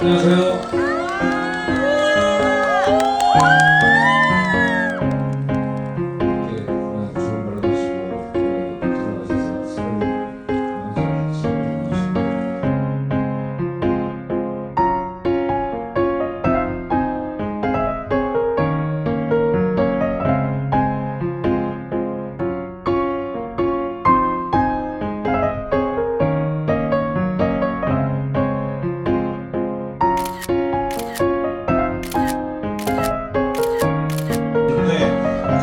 안녕하세요.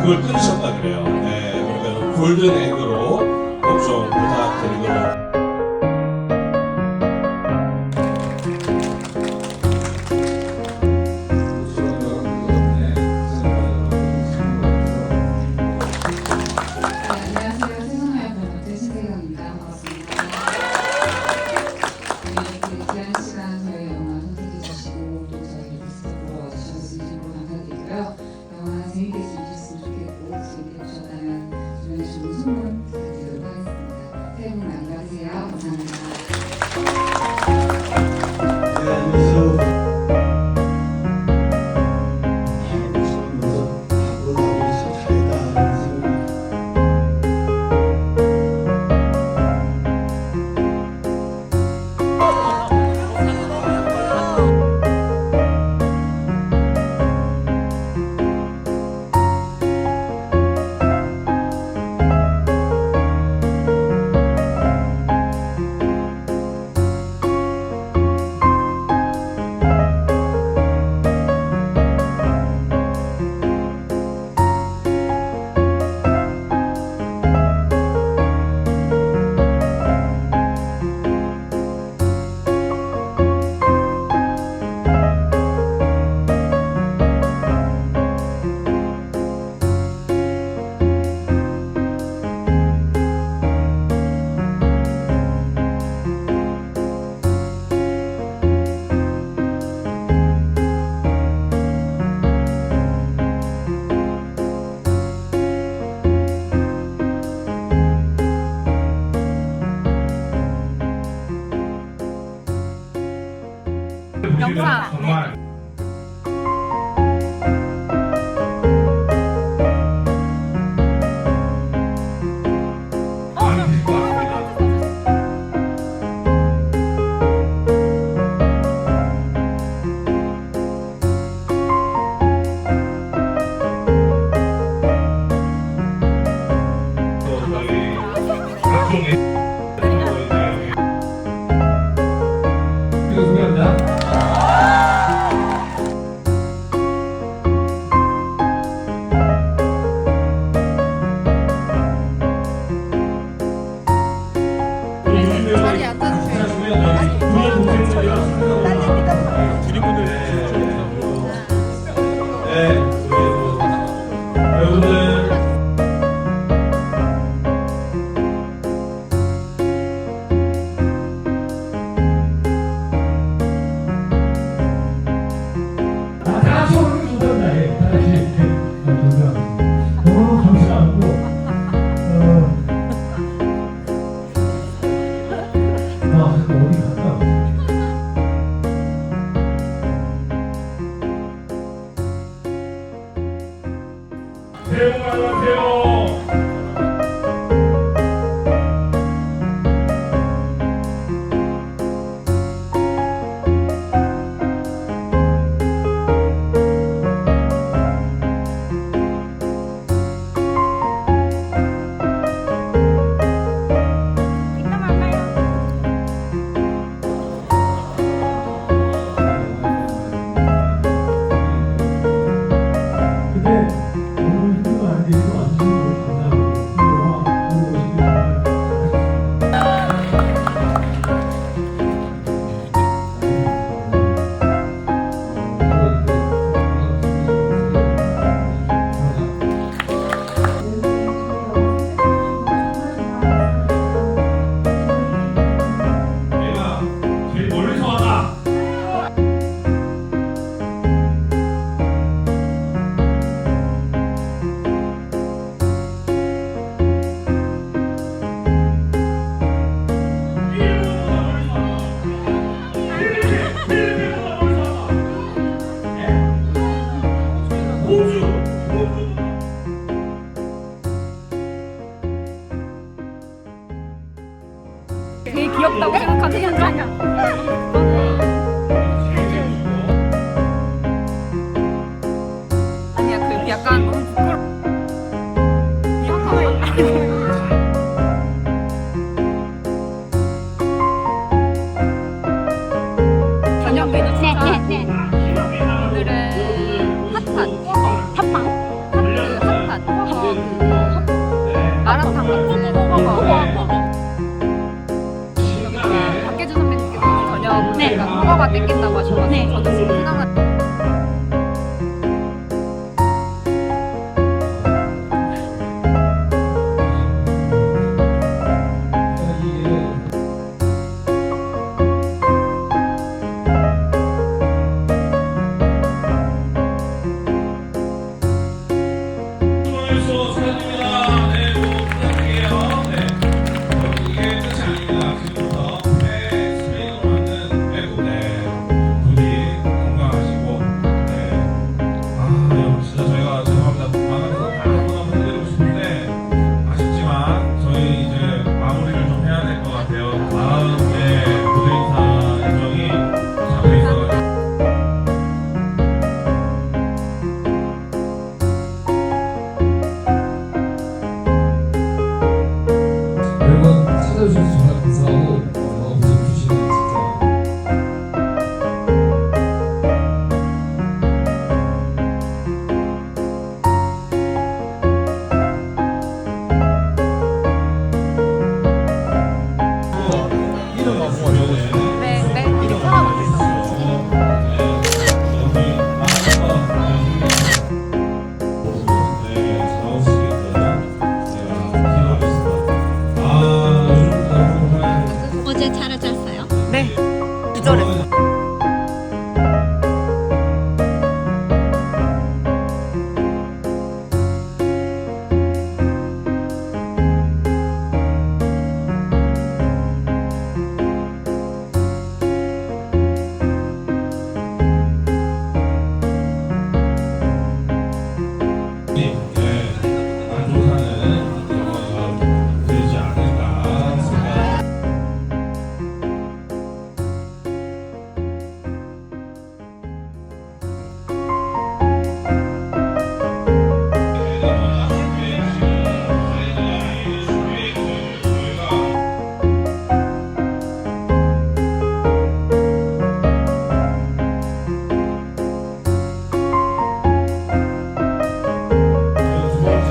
그걸 끊으셨다 그래요. 네, 그러니까 골든 에그로 꼭 좀 부탁드리도록. 영상. 정말 많은 것 같습니다. 저희 각종의 자리 앉아주세요. 여러분들 네. 오늘은 핫팟, 핫빵, 핫팟, 마라탕 같은 박계주 선배님께서 저녁 보니까 허거가 땡긴다고 하셔가지고 저도 지금 생각나. 찾아주셔서 정말 감사하고 아버지 주시는 진짜 이름 한번 알려주세요. 네, 이름 찾아보세요. 어제 잘 잤어요? 네, 기절했어.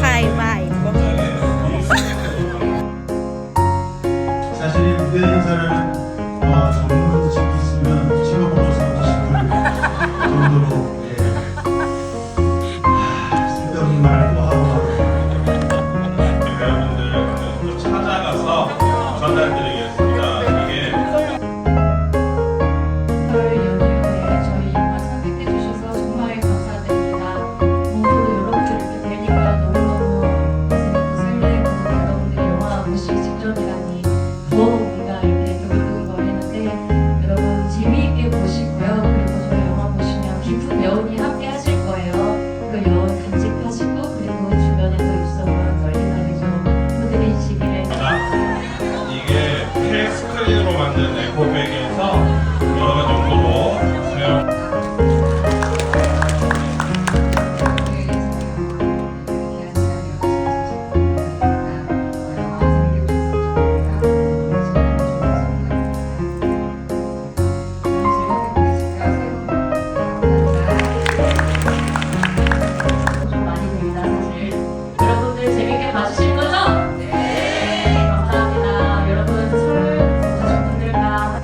가위바위보. 사실 무대 인사를 전문으로 지키시면 직업으로 삼고 싶을 정도로 쓸데없는 말도 하고 여러분들 좀 찾아가서 전달드리겠습니다. 이게 저희 연휴에 저희 영화 선택해 주셔서 정말 감사드립니다. 모두 여러분들 이렇게 뵈니까 너무너무 가슴이 설레고 여러분들이 영화 보시기 직전이라니 더 뭔가 이렇게 두근두근거리는데 여러분 재미있게 보시고요. 그리고 저희 영화 보시면 깊은 여운이 함께 하실 거예요. 그 여운 간직하시고 그리고 주변에 또 입소문 널리 널리 좀 퍼드리시기를 이게 K 스크린으로 만든 에코백에서 여러 가지 용도로 사용. 좀 많이 됩니다, 사실. 여러분들 재밌게 봐주실 거죠? 네. 감사합니다. 여러분 설 가족분들과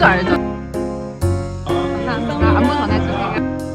알죠. 감사합니다. 안무 전해주세요.